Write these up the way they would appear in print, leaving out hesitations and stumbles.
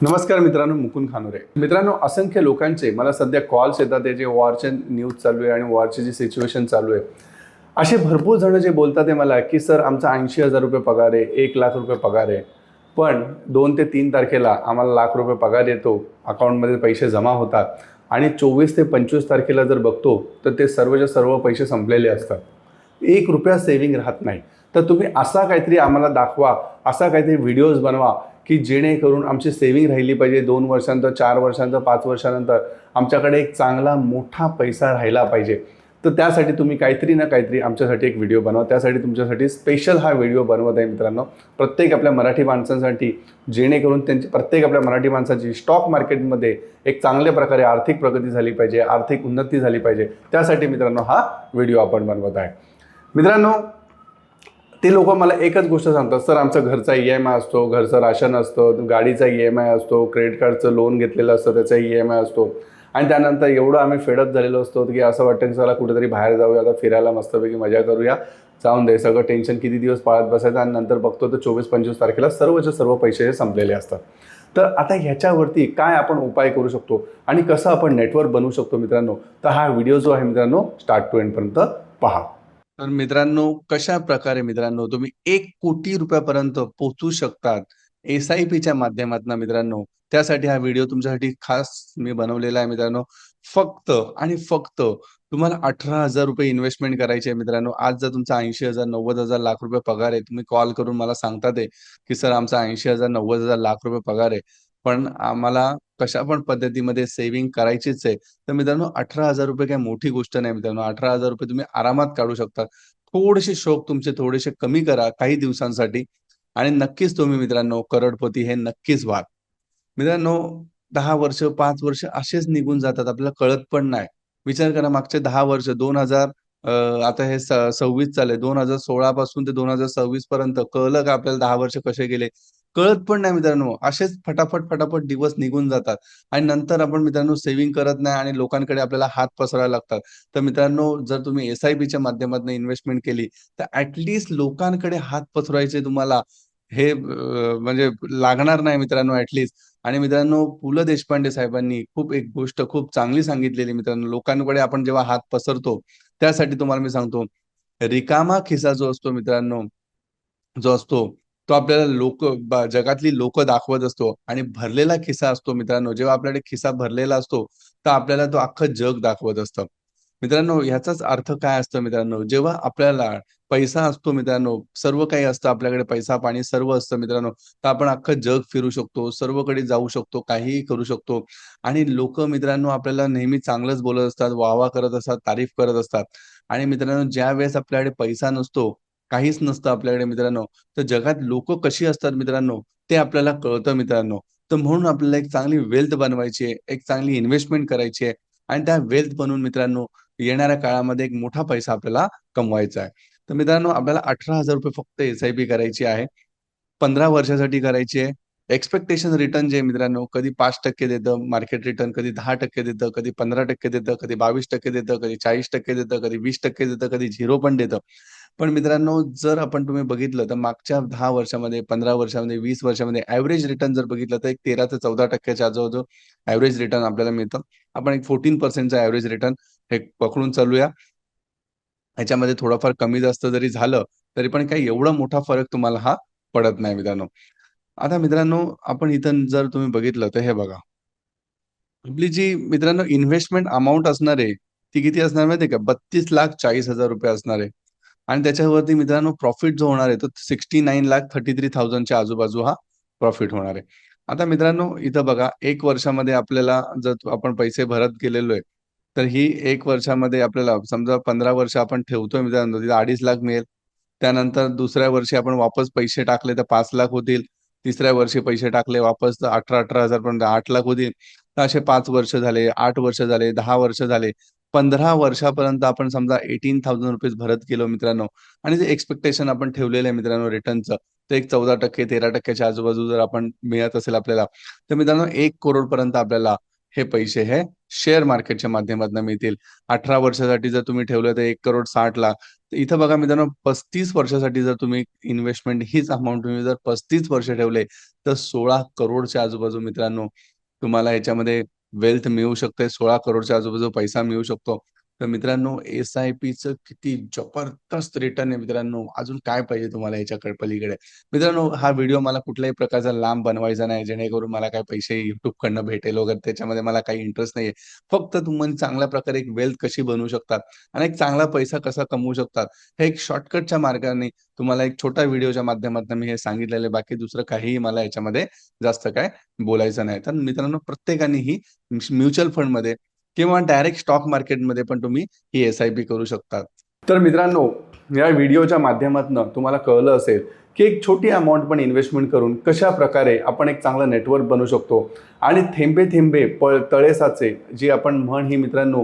नमस्कार मित्रांनो, मुकुंद खानुरे. मित्रांनो, असंख्य लोकांचे मला सध्या कॉल्स येतात. ते जे वॉरचे न्यूज चालू आहे आणि वॉरची जी सिच्युएशन चालू आहे, असे भरपूर जण जे बोलतात आहे मला, की सर आमचा 80,000 रुपये पगार आहे, 1,00,000 रुपये पगार आहे. पण 2 ते 3 तारखेला आम्हाला ₹1,00,000 पगार येतो, अकाउंटमध्ये पैसे जमा होतात आणि 24 ते 25 तारखेला जर बघतो तर ते सर्वच्या सर्व पैसे संपलेले असतात. ₹1 सेव्हिंग राहत नाही. तर तुम्ही असा काहीतरी आम्हाला दाखवा, असा काहीतरी व्हिडिओज बनवा, की जेणेकरून आमची सेव्हिंग राहिली पाहिजे. 2 वर्षानंतर, 4 वर्षानंतर, 5 वर्षानंतर आमच्याकडे एक चांगला मोठा पैसा राहिला पाहिजे. तर त्यासाठी तुम्ही काहीतरी ना काहीतरी आमच्यासाठी एक व्हिडिओ बनवा. त्यासाठी तुमच्यासाठी स्पेशल हा व्हिडिओ बनवत आहे मित्रांनो. प्रत्येक आपल्या मराठी माणसांसाठी, जेणेकरून त्यांची प्रत्येक आपल्या मराठी माणसाची स्टॉक मार्केटमध्ये एक चांगल्या प्रकारे आर्थिक प्रगती झाली पाहिजे, आर्थिक उन्नती झाली पाहिजे. त्यासाठी मित्रांनो हा व्हिडिओ आपण बनवत आहे. मित्रांनो, ते लोक मला एकच गोष्ट सांगतात, सर आमचा घरचा EMI असतो, घरचं राशन असतं, गाडीचा EMI असतो, क्रेडिट कार्डचं लोन घेतलेलं असतं त्याचा EMI असतो आणि त्यानंतर एवढं आम्ही फेडअप झालेलो असतो की असं वाटतं की चला कुठेतरी बाहेर जाऊया, आता फिरायला मस्तपैकी मजा करूया, जाऊन दे सगळं टेन्शन किती दिवस पाळत बसायचं आणि नंतर बघतो तर 24-25 तारखेला सर्वचे सर्व पैसे संपलेले असतात. तर आता ह्याच्यावरती काय आपण उपाय करू शकतो आणि कसं आपण नेटवर्क बनवू शकतो मित्रांनो, तर हा व्हिडिओ जो आहे मित्रांनो स्टार्ट टू एंडपर्यंत पहा. तर मित्रांनो, कशा प्रकारे मित्रांनो तुम्ही 1 कोटी रुपयापर्यंत पोहोचू शकतात SIPच्या माध्यमातून मित्रांनो, त्यासाठी हा व्हिडिओ तुमच्यासाठी खास मी बनवलेला आहे मित्रांनो. फक्त आणि फक्त तुम्हाला 18,000 रुपये इन्व्हेस्टमेंट करायची आहे मित्रांनो. आज जर तुमचा 80,000, 90,000, लाख रुपये पगार आहे, तुम्ही कॉल करून मला सांगतात आहे, की सर आमचा 80,000, 90,000, लाख रुपये पगार आहे, पण आम्हाला कशा पण पद्धतीमध्ये सेव्हिंग करायचीच आहे. तर मित्रांनो, 18,000 रुपये काही मोठी गोष्ट नाही मित्रांनो. 18,000 रुपये तुम्ही आरामात काढू शकता. थोडेसे शौक तुमचे थोडेसे कमी करा काही दिवसांसाठी आणि नक्कीच तुम्ही मित्रांनो करोडपती हे नक्कीच व्हाल. मित्रांनो, 10 वर्ष, 5 वर्ष असेच निघून जातात. आपल्याला कळत पण नाही. विचार करा, मागचे 10 वर्ष 2000 आता हे 26 चालू आहे. 2016 पासून ते 2026 पर्यंत कळलं का आपल्याला 10 वर्ष कसे गेले? कळत पण नाही मित्रांनो. असेच फटाफट दिवस निघून जातात आणि नंतर आपण मित्रांनो सेव्हिंग करत नाही आणि लोकांकडे आपल्याला हात पसरावे लागतात. तर मित्रांनो, जर तुम्ही SIPच्या माध्यमातून इन्व्हेस्टमेंट केली, तर ॲट लोकांकडे हात पसरवायचे तुम्हाला हे म्हणजे लागणार नाही मित्रांनो आणि मित्रांनो, पु. ल. देशपांडे साहेबांनी खूप एक गोष्ट खूप चांगली सांगितलेली मित्रांनो, लोकांकडे आपण जेव्हा हात पसरतो, त्यासाठी तुम्हाला मी सांगतो, रिकामा खिसा जो असतो मित्रांनो, जो असतो, तो आपल्याला जगातली लोकं दाखवत असतो आणि भरलेला खिसा असतो मित्रांनो, जेव्हा आपल्याकडे खिसा भरलेला असतो, तर आपल्याला तो अख्खं जग दाखवत असतं. मित्रांनो, ह्याचाच अर्थ काय असतं मित्रांनो, जेव्हा आपल्याला पैसा असतो मित्रांनो, सर्व काही असतं आपल्याकडे, पैसा-पाणी सर्व असतं मित्रांनो, तर आपण अख्खं जग फिरू शकतो, सर्वकडे जाऊ शकतो, काहीही करू शकतो आणि लोकं मित्रांनो आपल्याला नेहमी चांगलंच बोलत असतात, वाह करत असतात, तारीफ करत असतात आणि मित्रांनो, ज्यावेळेस आपल्याकडे पैसा नसतो, काहीच नसतं आपल्याकडे मित्रांनो, तर जगात लोकं कशी असतात मित्रांनो, ते आपल्याला कळतं मित्रांनो. तर म्हणून आपल्याला एक चांगली वेल्थ बनवायची आहे, एक चांगली इन्व्हेस्टमेंट करायची आहे आणि त्या वेल्थ बनवून मित्रांनो, येणाऱ्या काळामध्ये एक मोठा पैसा आपल्याला कमवायचा आहे. तर मित्रांनो, आपल्याला ₹18,000 फक्त SIP करायची आहे. 15 वर्षासाठी करायची आहे. एक्स्पेक्टेशन रिटर्न जे आहे मित्रांनो, कधी 5% देतं मार्केट रिटर्न, कधी 10% देतं, कधी 15% देतं, कधी 22% देतं, कधी 40% देतं, कधी 20% देतं, कधी 0 पण देतं. पण मित्रांनो, जर आपण तुम्ही बघितलं तर मागच्या 10 वर्षामध्ये, 15 वर्षामध्ये, 20 वर्षामध्ये एव्हरेज रिटर्न जर बघितलं तर एक 13 ते 14% च्या जवळ-जवळ एव्हरेज रिटर्न आपल्याला मिळतं. आपण एक 14% चा एव्हरेज रिटर्न हे पकडून चालूया. ह्याच्यामध्ये थोडंफार कमी जास्त जरी झालं, तरी पण काही एवढा मोठा फरक तुम्हाला हा पडत नाही मित्रांनो. आता मित्रांनो, आपण इथं जर तुम्ही बघितलं तर हे बघा. आपली जी मित्रांनो इन्व्हेस्टमेंट अमाउंट असणार आहे, ती किती असणार माहिती आहे का? ₹32,40,000 असणार आहे. आणि त्याच्यावरती मित्रांनो प्रॉफिट जो होणार आहे, तो 69,33,000 च्या आजूबाजू हा प्रॉफिट होणार आहे. आता मित्रांनो, इथं बघा 1 वर्षामध्ये आपल्याला जर आपण पैसे भरत गेलेलो आहे, तर ही 1 वर्षामध्ये आपल्याला समजा 15 वर्ष आपण ठेवतोय मित्रांनो, तिथे 2.5 लाख मिळेल. त्यानंतर दुसऱ्या वर्षी आपण वापस पैसे टाकले तर 5 लाख होतील. तिसऱ्या वर्षी पैसे टाकले वापस तर 18,000 पर्यंत 8 लाख होतील. तर असे 5 वर्ष झाले, 8 वर्ष झाले, 10 वर्ष झाले. 15 वर्षापर्यंत आपण समजा ₹18,000 भरत गेलो मित्रांनो आणि जे एक्स्पेक्टेशन आपण ठेवलेलं आहे मित्रांनो रिटर्नचं, ते एक 14% 13% च्या आजूबाजू जर आपण मिळत असेल आपल्याला, तर मित्रांनो 1 करोड पर्यंत आपल्याला हे पैसे हे शेअर मार्केटच्या माध्यमातून मिळतील. 18 वर्षासाठी जर तुम्ही ठेवलं तर 1,60,00,000 इथं बघा मित्रांनो, 35 वर्षासाठी जर तुम्ही इन्व्हेस्टमेंट हीच अमाउंट तुम्ही जर 35 वर्ष ठेवले, तर 16 करोडच्या आजूबाजू मित्रांनो तुम्हाला ह्याच्यामध्ये वेल्थ मिळू शकते. 16 करोडच्या आजूबाजू पैसा मिळू शकतो. तर मित्रांनो, एस-आय-पीचं किती जबरदस्त रिटर्न आहे मित्रांनो. अजून काय पाहिजे तुम्हाला याच्या पलीकडे? मित्रांनो, हा व्हिडिओ मला कुठल्याही प्रकारचा लांब बनवायचा नाही, जेणेकरून मला काही पैसे YouTubeकडनं भेटेल वगैरे, त्याच्यामध्ये मला काही इंटरेस्ट नाहीये. फक्त तुम्ही चांगल्या प्रकारे एक वेल्थ कशी बनवू शकतात आणि एक चांगला पैसा कसा कमवू शकतात, हे एक शॉर्टकटच्या मार्गाने तुम्हाला एक छोटा व्हिडिओच्या माध्यमातून मी हे सांगितलेलं आहे. बाकी दुसरं काहीही मला याच्यामध्ये जास्त काय बोलायचं नाही. तर मित्रांनो, प्रत्येकाने म्युच्युअल फंडमध्ये किंवा डायरेक्ट स्टॉक मार्केटमध्ये पण तुम्ही ही एस-आय-पी करू शकता. तर मित्रांनो, या व्हिडिओच्या माध्यमातून तुम्हाला कळलं असेल की एक छोटी अमाउंट पण इन्व्हेस्टमेंट करून कशा प्रकारे आपण एक चांगलं नेटवर्क बनवू शकतो आणि थेंबे थेंबे तळे साचे, जी आपण म्हण ही मित्रांनो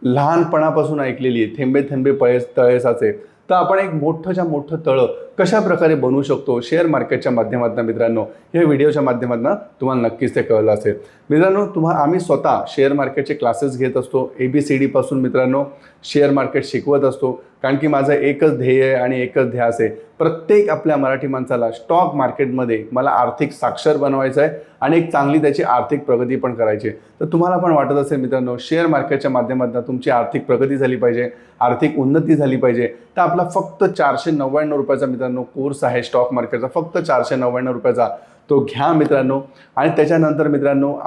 लहानपणापासून ऐकलेली आहे, थेंबे थेंबे तळे साचे. तर आपण एक मोठंच्या मोठं तळं कशा प्रकारे बनवू शकतो शेअर मार्केटच्या माध्यमातून मित्रांनो, या व्हिडिओच्या माध्यमातून तुम्हाला नक्कीच ते कळलं असेल. मित्रांनो, आम्ही स्वतः शेअर मार्केटचे क्लासेस घेत असतो. ABCD पासून मित्रांनो शेअर मार्केट शिकवत असतो, कारण की माझं एकच ध्येय आहे आणि एकच ध्यास आहे, प्रत्येक आपल्या मराठी माणसाला स्टॉक मार्केटमध्ये मला आर्थिक साक्षर बनवायचं आहे आणि एक चांगली त्याची आर्थिक प्रगती पण करायची आहे. तर तुम्हाला पण वाटत असेल मित्रांनो, शेअर मार्केटच्या माध्यमातून तुमची आर्थिक प्रगती झाली पाहिजे, आर्थिक उन्नती झाली पाहिजे, तर आपला फक्त ₹499 मित्रांनो कोर्स आहे स्टॉक मार्केटचा, फक्त ₹499. तो घ्या मित्रांनो. आणि त्याच्यानंतर मित्रांनो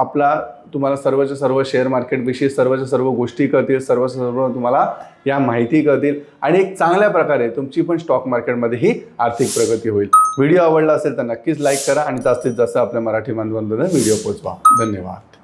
तुम्हाला सर्वच्या सर्व शेअर मार्केटविषयी सर्वच्या सर्व गोष्टी कळतील, सर्व तुम्हाला या माहिती कळतील आणि एक चांगल्या प्रकारे तुमची पण स्टॉक मार्केटमध्ये ही आर्थिक प्रगती होईल. व्हिडिओ आवडला असेल तर नक्कीच लाईक करा आणि जास्तीत जास्त आपल्या मराठी बांधवांपर्यंत व्हिडिओ पोहोचवा. धन्यवाद.